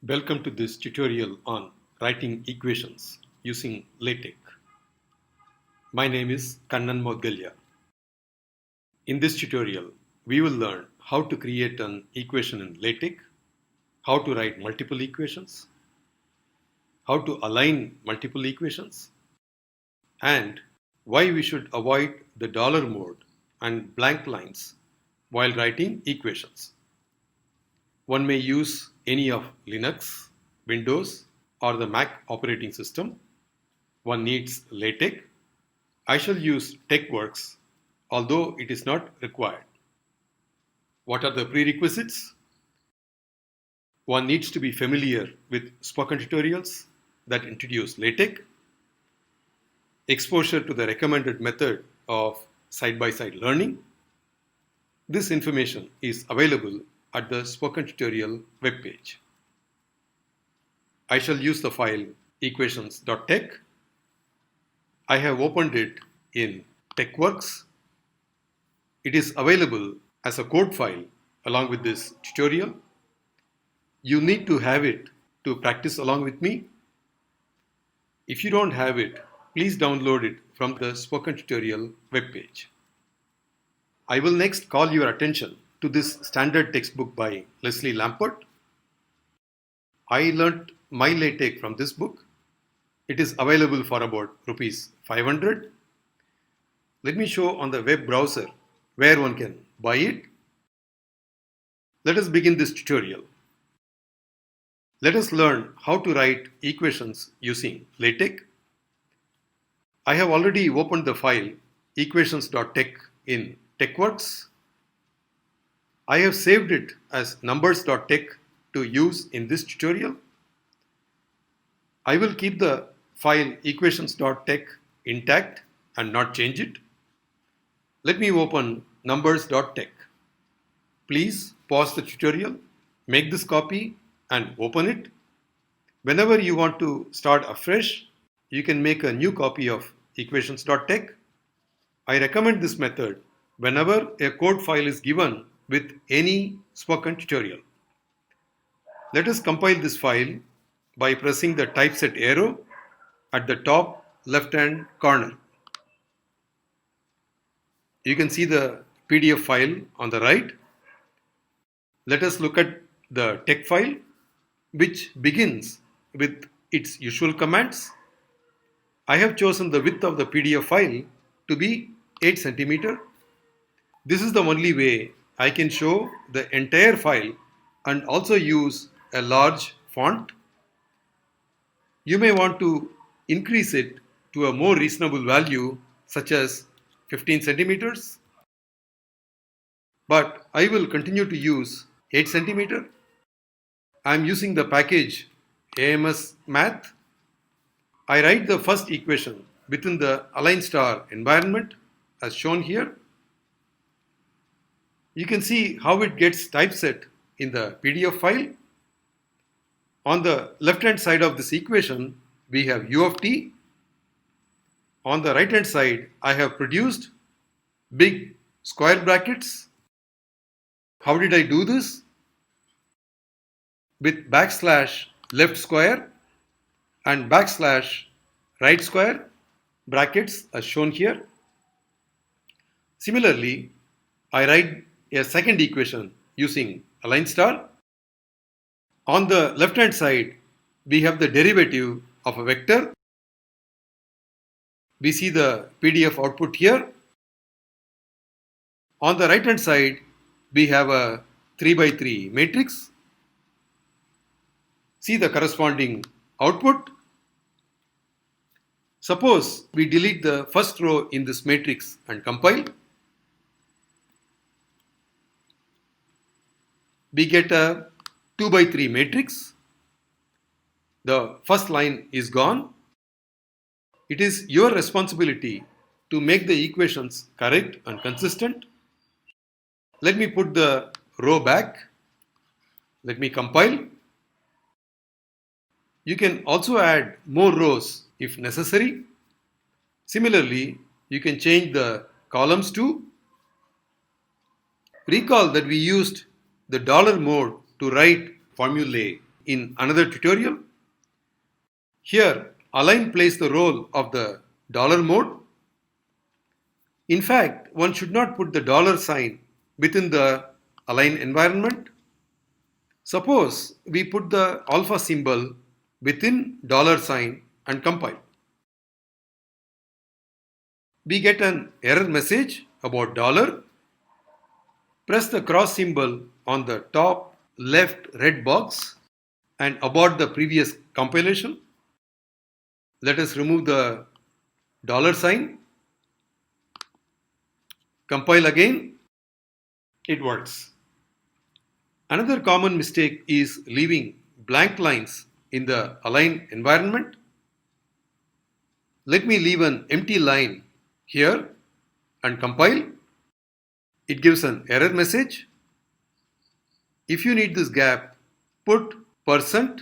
Welcome to this tutorial on writing equations using LaTeX. My name is Kannan Moudgalya. In this tutorial, we will learn how to create an equation in LaTeX, how to write multiple equations, how to align multiple equations, and why we should avoid the dollar mode and blank lines while writing equations. One may use any of Linux, Windows, or the Mac operating system. One needs LaTeX. I shall use TeXworks, although it is not required. What are the prerequisites? One needs to be familiar with spoken tutorials that introduce LaTeX, exposure to the recommended method of side-by-side learning. This information is available at the spoken tutorial webpage. I shall use the file equations.tex. I have opened it in TeXworks. It is available as a code file along with this tutorial. You need to have it to practice along with me. If you don't have it, please download it from the spoken tutorial webpage. I will next call your attention to this standard textbook by Leslie Lamport. I learnt my LaTeX from this book. It is available for about rupees 500. Let me show on the web browser where one can buy it. Let us begin this tutorial. Let us learn how to write equations using LaTeX. I have already opened the file equations.tex in TeXworks. I have saved it as numbers.tex to use in this tutorial. I will keep the file equations.tex intact and not change it. Let me open numbers.tex. Please pause the tutorial, make this copy and open it. Whenever you want to start afresh, you can make a new copy of equations.tex. I recommend this method whenever a code file is given with any spoken tutorial. Let us compile this file by pressing the typeset arrow at the top left-hand corner. You can see the PDF file on the right. Let us look at the tex file, which begins with its usual commands. I have chosen the width of the PDF file to be 8 cm. This is the only way I can show the entire file and also use a large font. You may want to increase it to a more reasonable value such as 15 centimeters. But I will continue to use 8 cm. I am using the package AMS Math. I write the first equation within the align star environment as shown here. You can see how it gets typeset in the PDF file. On the left hand side of this equation, we have u of t. On the right hand side, I have produced big square brackets. How did I do this? With backslash left square and backslash right square brackets as shown here. Similarly, I write a second equation using align star. On the left hand side, we have the derivative of a vector. We see the PDF output here. On the right hand side, we have a 3 by 3 matrix. See the corresponding output. Suppose we delete the first row in this matrix and compile. We get a 2 by 3 matrix. The first line is gone. It is your responsibility to make the equations correct and consistent. Let me put the row back. Let me compile. You can also add more rows if necessary. Similarly, you can change the columns too. Recall that we used the dollar mode to write formulae in another tutorial. Here, align plays the role of the dollar mode. In fact, one should not put the dollar sign within the align environment. Suppose we put the alpha symbol within dollar sign and compile. We get an error message about dollar. Press the cross symbol on the top left red box and abort the previous compilation. Let us remove the dollar sign. Compile again. It works. Another common mistake is leaving blank lines in the align environment. Let me leave an empty line here and compile. It gives an error message. If you need this gap, put %,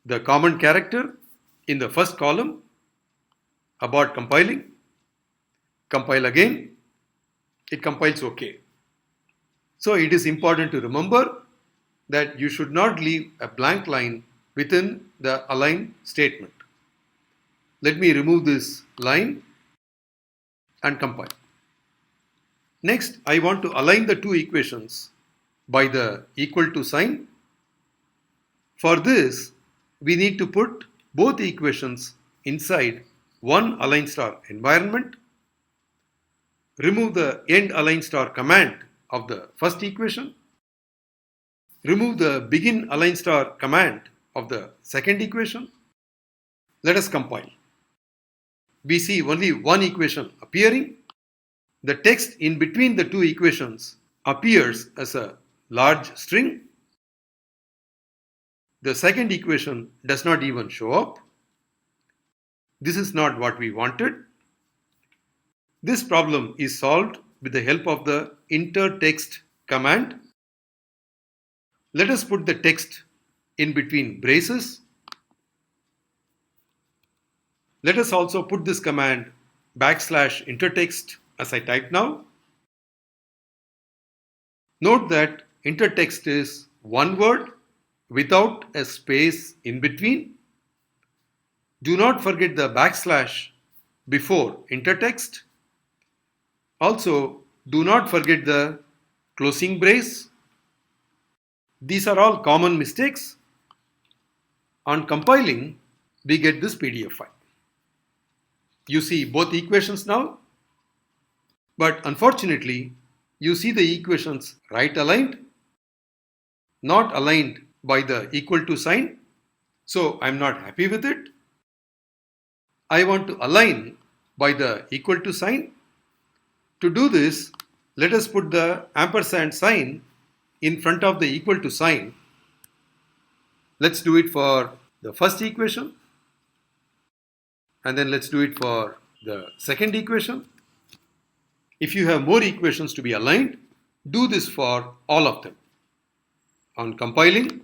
the common character, in the first column. Abort compiling. Compile again. It compiles OK. So it is important to remember that you should not leave a blank line within the align statement. Let me remove this line and compile. Next, I want to align the two equations by the equal to sign. For this, we need to put both equations inside one align star environment. Remove the end align star command of the first equation. Remove the begin align star command of the second equation. Let us compile. We see only one equation appearing. The text in between the two equations appears as a large string. The second equation does not even show up. This is not what we wanted. This problem is solved with the help of the intertext command. Let us put the text in between braces. Let us also put this command \intertext as I type now. Note that intertext is one word without a space in between. Do not forget the \, before intertext. Also, do not forget the closing brace. These are all common mistakes. On compiling, we get this PDF file. You see both equations now, but unfortunately, you see the equations right aligned, not aligned by the equal to sign. So I'm not happy with it. I want to align by the equal to sign. To do this, let us put the ampersand sign in front of the equal to sign. Let's do it for the first equation. And then let's do it for the second equation. If you have more equations to be aligned, do this for all of them. On compiling,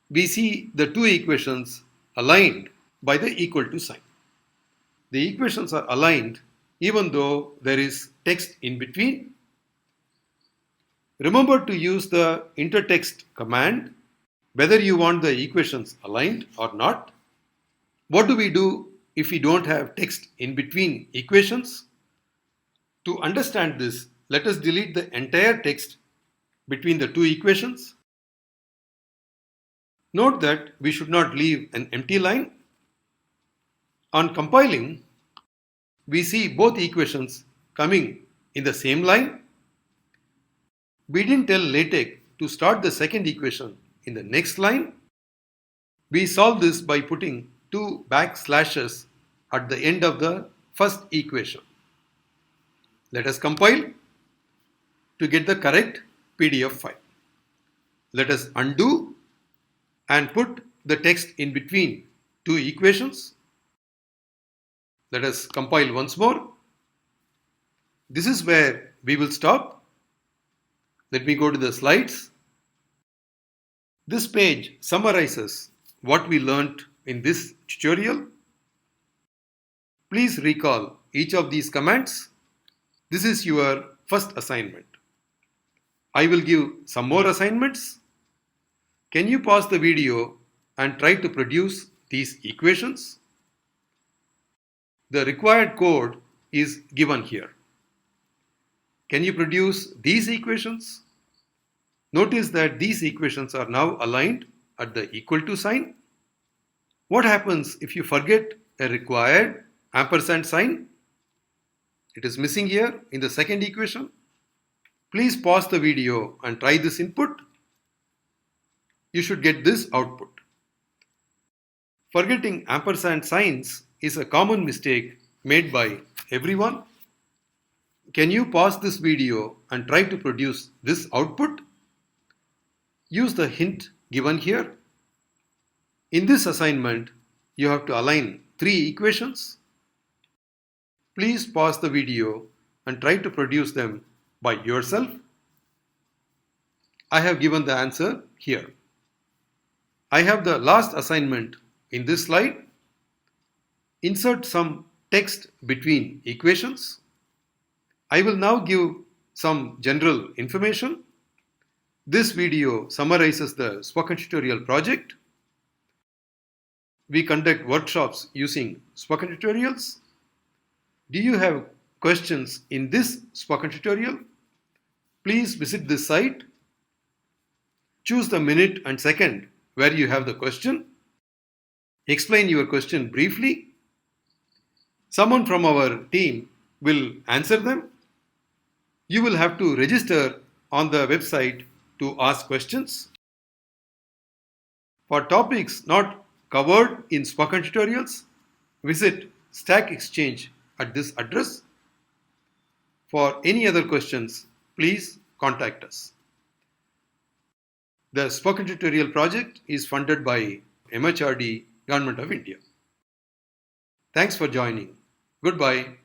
we see the two equations aligned by the equal to sign. The equations are aligned even though there is text in between. Remember to use the intertext command whether you want the equations aligned or not. What do we do if we don't have text in between equations? To understand this, let us delete the entire text between the two equations. Note that we should not leave an empty line. On compiling, we see both equations coming in the same line. We didn't tell LaTeX to start the second equation in the next line. We solve this by putting two backslashes at the end of the first equation. Let us compile to get the correct PDF file. Let us undo and put the text in between two equations. Let us compile once more. This is where we will stop. Let me go to the slides. This page summarizes what we learned in this tutorial. Please recall each of these commands. This is your first assignment. I will give some more assignments. Can you pause the video and try to produce these equations? The required code is given here. Can you produce these equations? Notice that these equations are now aligned at the equal to sign. What happens if you forget a required ampersand sign? It is missing here in the second equation. Please pause the video and try this input. You should get this output. Forgetting ampersand signs is a common mistake made by everyone. Can you pause this video and try to produce this output? Use the hint given here. In this assignment, you have to align 3 equations. Please pause the video and try to produce them by yourself. I have given the answer here. I have the last assignment in this slide. Insert some text between equations. I will now give some general information. This video summarizes the Spoken Tutorial project. We conduct workshops using Spoken Tutorials. Do you have questions in this Spoken Tutorial? Please visit this site. Choose the minute and second where you have the question. Explain your question briefly. Someone from our team will answer them. You will have to register on the website to ask questions. For topics not covered in Spoken Tutorials, visit Stack Exchange at this address. For any other questions, please contact us. The Spoken Tutorial project is funded by MHRD, Government of India. Thanks for joining. Goodbye.